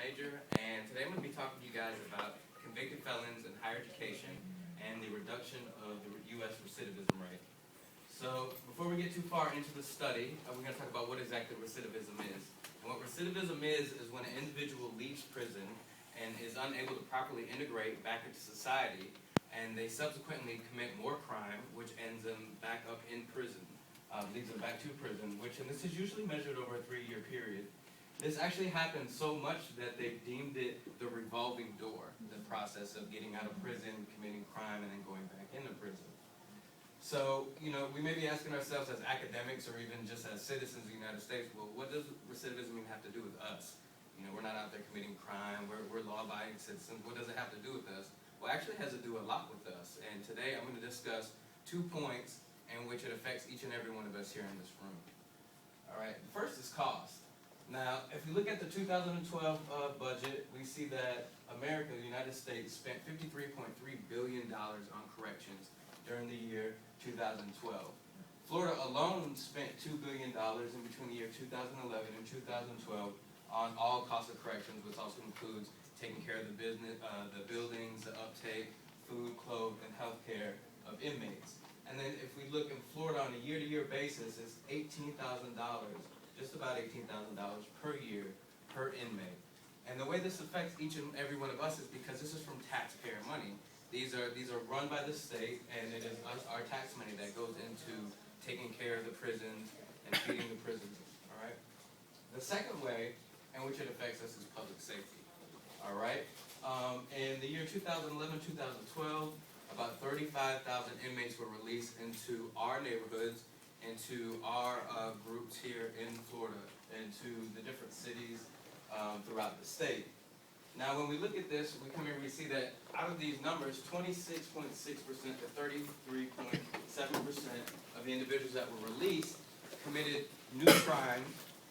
major, and today I'm going to be talking to you guys about convicted felons and higher education and the reduction of the U.S. recidivism rate. So before we get too far into the study, we're going to talk about what exactly recidivism is. And what recidivism is when an individual leaves prison and is unable to properly integrate back into society, and they subsequently commit more crime, which ends them back up in prison, leads them back to prison, and this is usually measured over a 3-year period. This actually happened so much that they've deemed it the revolving door, the process of getting out of prison, committing crime, and then going back into prison. So, we may be asking ourselves as academics or even just as citizens of the United States, well, what does recidivism even have to do with us? We're not out there committing crime, we're law-abiding citizens. What does it have to do with us? Well, actually it has to do a lot with us. And today I'm going to discuss 2 points in which it affects each and every one of us here in this room. All right, the first is cost. Now, if we look at the 2012 budget, we see that America, the United States, spent $53.3 billion on corrections during the year 2012. Florida alone spent $2 billion in between the year 2011 and 2012 on all costs of corrections, which also includes taking care of the business, the buildings, the uptake, food, clothes, and health care of inmates. And then if we look in Florida on a year-to-year basis, it's $18,000, just about $18,000 per year per inmate. And the way this affects each and every one of us is because this is from taxpayer money. These are run by the state, and it is our tax money that goes into taking care of the prisons and feeding the prisoners. All right. The second way in which it affects us is public safety. All right. In the year 2011-2012, about 35,000 inmates were released into our neighborhoods, into our groups here in Florida, into the different cities throughout the state. Now, when we look at this, we come here and we see that out of these numbers, 26.6% to 33.7% of the individuals that were released committed new crime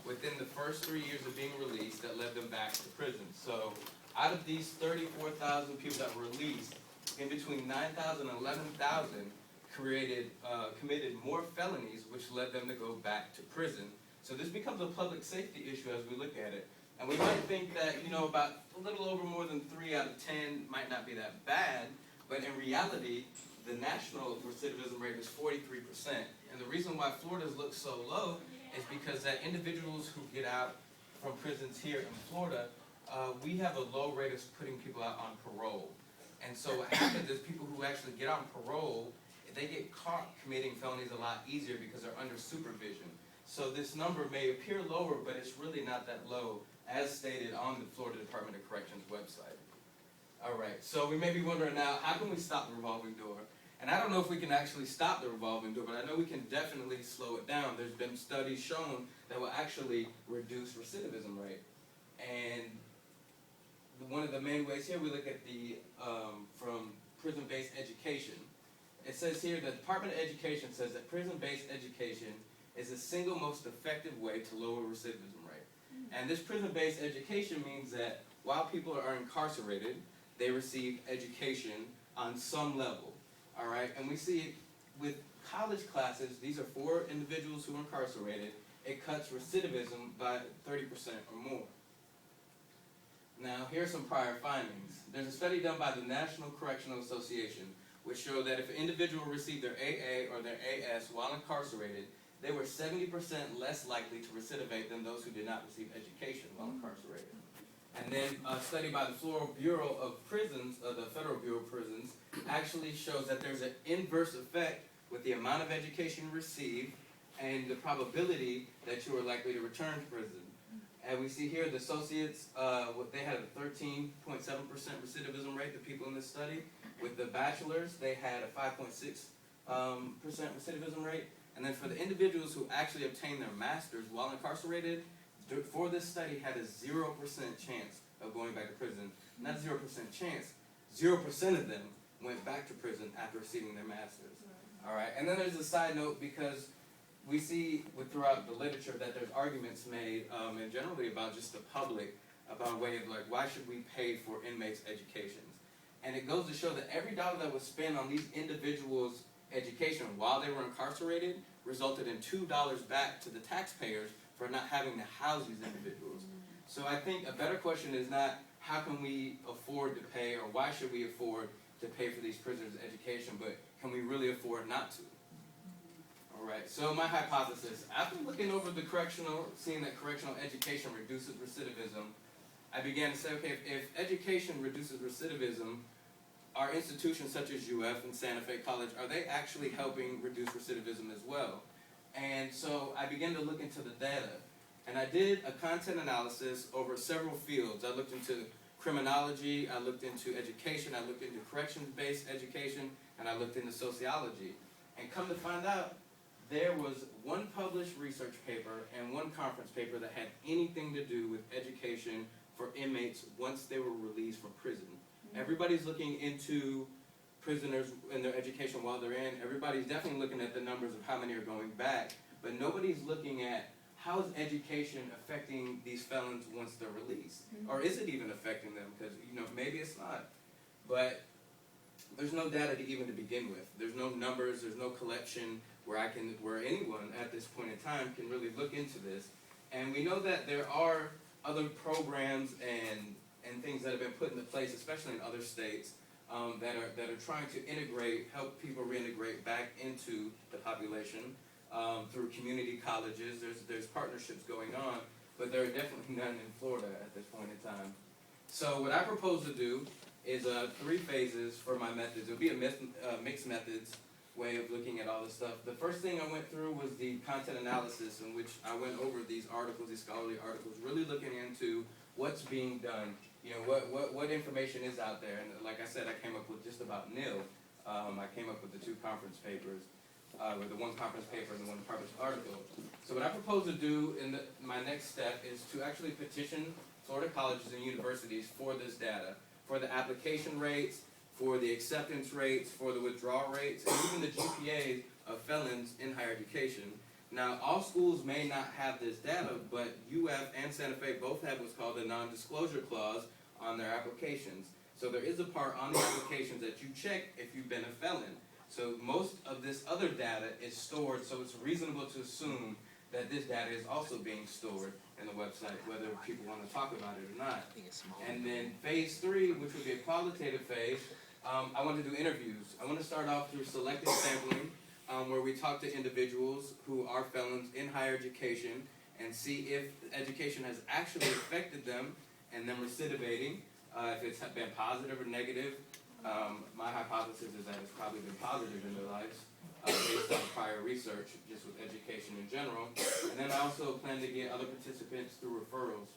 within the first 3 years of being released that led them back to prison. So, out of these 34,000 people that were released, in between 9,000 and 11,000 committed more felonies, which led them to go back to prison. So this becomes a public safety issue as we look at it. And we might think that, about a little over more than 3 out of 10 might not be that bad, but in reality, the national recidivism rate is 43%. And the reason why Florida's looks so low is because that individuals who get out from prisons here in Florida, we have a low rate of putting people out on parole. And so what happens is people who actually get on parole, they get caught committing felonies a lot easier because they're under supervision. So this number may appear lower, but it's really not that low, as stated on the Florida Department of Corrections website. All right, so we may be wondering now, how can we stop the revolving door? And I don't know if we can actually stop the revolving door, but I know we can definitely slow it down. There's been studies shown that will actually reduce recidivism rate. And one of the main ways here, we look at the from prison-based education. It says here, the Department of Education says that prison-based education is the single most effective way to lower recidivism rate. And this prison-based education means that while people are incarcerated, they receive education on some level. All right, and we see with college classes, these are for individuals who are incarcerated, it cuts recidivism by 30% or more. Now, here are some prior findings. There's a study done by the National Correctional Association which showed that if an individual received their AA or their AS while incarcerated, they were 70% less likely to recidivate than those who did not receive education while incarcerated. And then a study by the Florida Bureau of Prisons, the Federal Bureau of Prisons, actually shows that there's an inverse effect with the amount of education received and the probability that you are likely to return to prison. And we see here the associates, they had a 13.7% recidivism rate, the people in this study. With the bachelors, they had a 5.6% recidivism rate. And then for the individuals who actually obtained their masters while incarcerated, for this study had a 0% chance of going back to prison. Not 0% chance, 0% of them went back to prison after receiving their masters. All right, and then there's a side note because we see throughout the literature that there's arguments made, and generally about just the public, about a way of like, why should we pay for inmates' educations? And it goes to show that every dollar that was spent on these individuals' education while they were incarcerated resulted in $2 back to the taxpayers for not having to house these individuals. So I think a better question is not how can we afford to pay, or why should we afford to pay for these prisoners' education, but can we really afford not to? All right, so my hypothesis, after looking over the seeing that correctional education reduces recidivism, I began to say, okay, if education reduces recidivism, are institutions such as UF and Santa Fe College, are they actually helping reduce recidivism as well? And so I began to look into the data, and I did a content analysis over several fields. I looked into criminology, I looked into education, I looked into corrections-based education, and I looked into sociology. And come to find out, there was one published research paper and one conference paper that had anything to do with education for inmates once they were released from prison. Everybody's looking into prisoners and their education while they're in. Everybody's definitely looking at the numbers of how many are going back, but nobody's looking at how is education affecting these felons once they're released? Or is it even affecting them? Because, maybe it's not. But there's no data to begin with. There's no numbers, there's no collection where anyone at this point in time can really look into this. And we know that there are other programs and things that have been put into place, especially in other states, that are trying to help people reintegrate back into the population through community colleges. There's partnerships going on, but there are definitely none in Florida at this point in time. So what I propose to do is 3 phases for my methods. It'll be a mixed methods way of looking at all this stuff. The first thing I went through was the content analysis, in which I went over these articles, these scholarly articles, really looking into what's being done. What information is out there, and like I said, I came up with just about nil. I came up with the 2 conference papers, or the 1 conference paper and the 1 published article. So what I propose to do in my next step is to actually petition Florida colleges and universities for this data, for the application rates, for the acceptance rates, for the withdrawal rates, and even the GPAs of felons in higher education. Now, all schools may not have this data, but UF and Santa Fe both have what's called a non-disclosure clause on their applications. So there is a part on the applications that you check if you've been a felon. So most of this other data is stored, so it's reasonable to assume that this data is also being stored in the website, whether people want to talk about it or not. And then phase 3, which would be a qualitative phase, I want to do interviews. I want to start off through selective sampling, where we talk to individuals who are felons in higher education and see if education has actually affected them and them recidivating, if it's been positive or negative. My hypothesis is that it's probably been positive in their lives, based on prior research, just with education in general. And then I also plan to get other participants through referrals.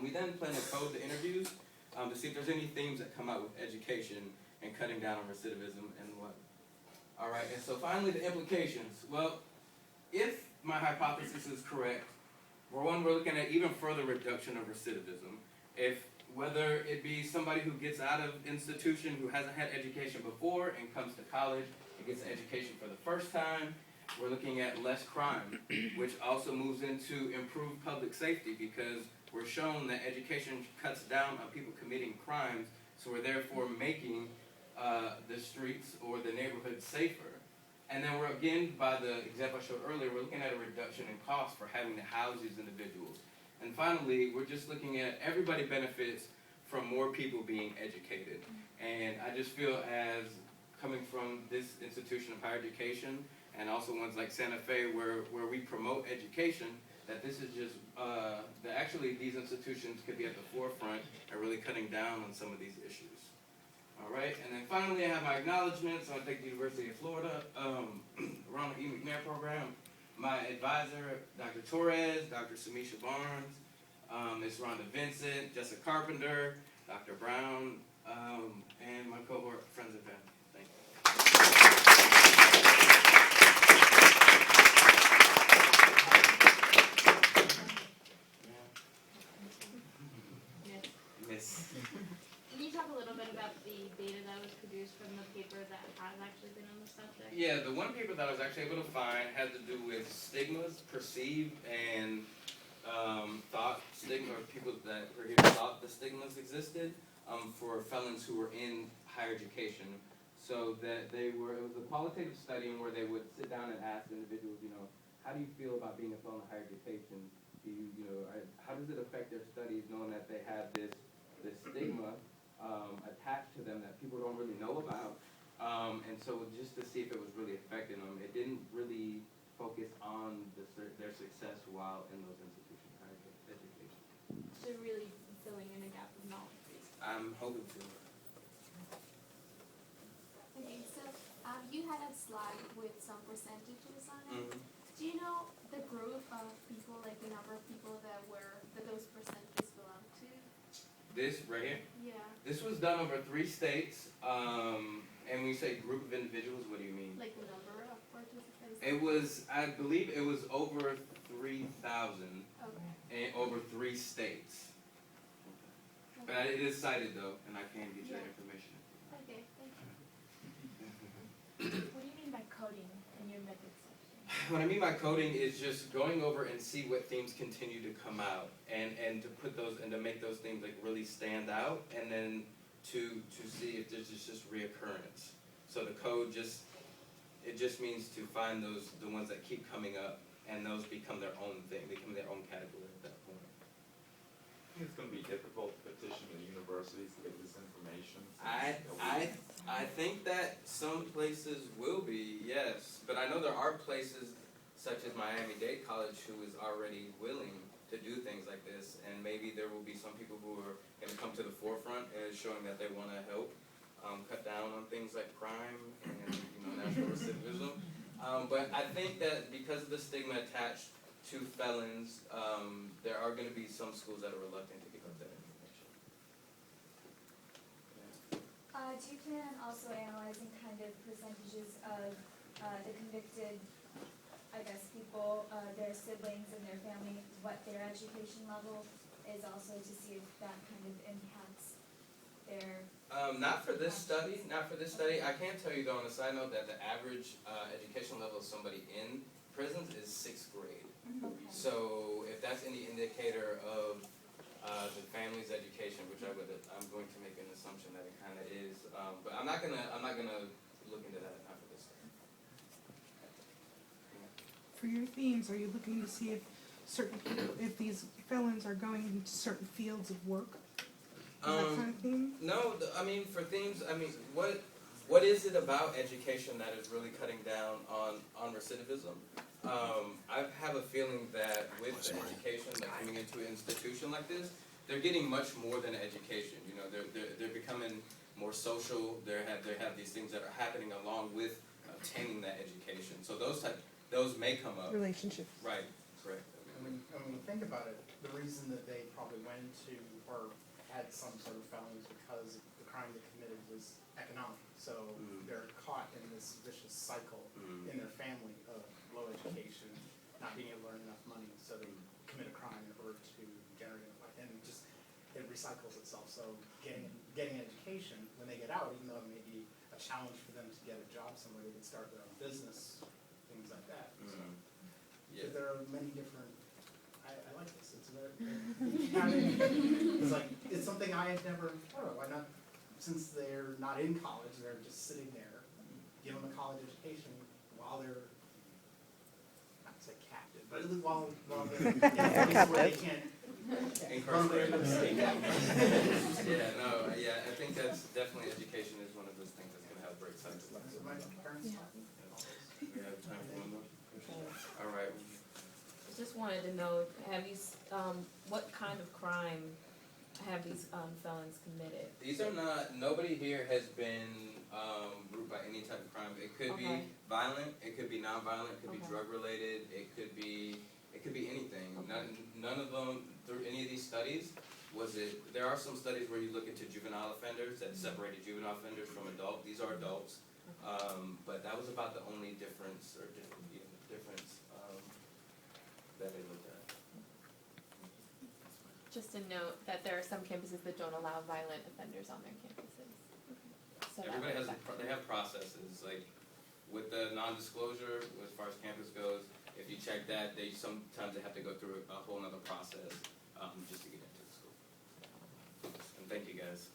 We then plan to code the interviews to see if there's any themes that come out with education and cutting down on recidivism and what. All right, and so finally the implications. Well, if my hypothesis is correct, we're looking at even further reduction of recidivism. Whether it be somebody who gets out of institution who hasn't had education before and comes to college and gets education for the first time, we're looking at less crime, which also moves into improved public safety, because we're shown that education cuts down on people committing crimes, so we're therefore making the streets or the neighborhood safer. And then we're, again, by the example I showed earlier, we're looking at a reduction in cost for having to house these individuals. And finally, we're just looking at everybody benefits from more people being educated. And I just feel, as coming from this institution of higher education, and also ones like Santa Fe where we promote education, that this is just, that actually these institutions could be at the forefront and really cutting down on some of these issues. All right, and then finally I have my acknowledgments. I thank the University of Florida, Ronald E. McNair program, my advisor, Dr. Torres, Dr. Samisha Barnes, Ms. Rhonda Vincent, Jessica Carpenter, Dr. Brown, and my cohort, friends and family. Thank you. Miss. Can you talk a little bit about the data that was produced from the paper that has actually been on the subject? Yeah, the one paper that I was actually able to find had to do with stigmas, perceived and thought stigma, or people that were here thought the stigmas existed for felons who were in higher education. So that it was a qualitative study where they would sit down and ask individuals, how do you feel about being a felon in higher education? how does it affect their studies knowing that they have this stigma attached to them that people don't really know about? And so just to see if it was really affecting them, it didn't really focus on their success while in those institutions of higher education. So really filling in a gap of knowledge, basically. I'm hoping to. Okay, so you had a slide with some percentages on it. Mm-hmm. Do you know the group of people, like the number of people that those percentages belong to? This right here. Yeah. This was done over 3 states. And when you say group of individuals, what do you mean? Like the number of participants? It was, I believe it was over 3,000 Okay. and over 3 states. But it is cited though, and I can get you that information. Okay, thank you. What do you mean by coding in your method section? What I mean by coding is just going over and see what themes continue to come out, and to put those and to make those themes like really stand out, and then to see if there's just reoccurrence. So the code just means to find the ones that keep coming up, and those become their own thing, become their own category at that point. I think it's going to be difficult to petition the universities to get this information. I think that some places will be, yes, but I know there are places such as Miami-Dade College who is already willing to do things like this, and maybe there will be some people who are going to come to the forefront as showing that they want to help cut down on things like crime and national recidivism. But I think that because of the stigma attached to felons, there are going to be some schools that are reluctant to give up that information. Do you plan on also analyzing kind of percentages of the convicted, I guess, people, their siblings and their family, what their education level is, also to see if that kind of impacts their... Not for this study. I can tell you though on a side note that the average education level of somebody in prisons is 6th grade. Okay. So if that's any indicator of the family's education, which I'm going to make an assumption that it kind of is, but I'm not gonna look into that. Not for this study. For your themes, are you looking to see if if these felons are going into certain fields of work? Is that kind of theme? No, I mean for themes, what is it about education that is really cutting down on recidivism? I have a feeling that with the education, like coming into an institution like this, they're getting much more than education. They're becoming more social. They have these things that are happening along with obtaining that education. So those may come up. Relationships. Right. Correct. And when you think about it, the reason that they probably went to or had some sort of felony was because the crime they committed was economic. So they're caught in this vicious cycle in their family of low education, not being able to earn enough money, so they commit a crime in order to generate enough, and it recycles itself. So getting an education when they get out, even though it may be a challenge for them to get a job somewhere, they can start their own business, things like that. So Yeah. there are many different. I like this. It's very. It's like it's something I had never thought of. Why not? Since they're not in college, they're just sitting there. Give them a college education while they're not to say captive, but while they're in a place where they can't run away from the state. I think that's definitely education is one of those things that's going to help break cycles. My parents taught me. We have time for one more question. All right. I just wanted to know, what kind of crime have these felons committed? These are not, nobody here has been grouped by any type of crime. It could Okay. be violent, it could be non-violent, it could be Okay. drug related, it could be anything. Okay. None of them, through any of these studies, there are some studies where you look into juvenile offenders that separated juvenile offenders from adult. These are adults. But that was about the only difference that they looked at. Just to note that there are some campuses that don't allow violent offenders on their campuses. So that Everybody would has, affect- they have processes, like with the non-disclosure, as far as campus goes, if you check that, sometimes they have to go through a whole nother process, just to get into the school. And thank you guys.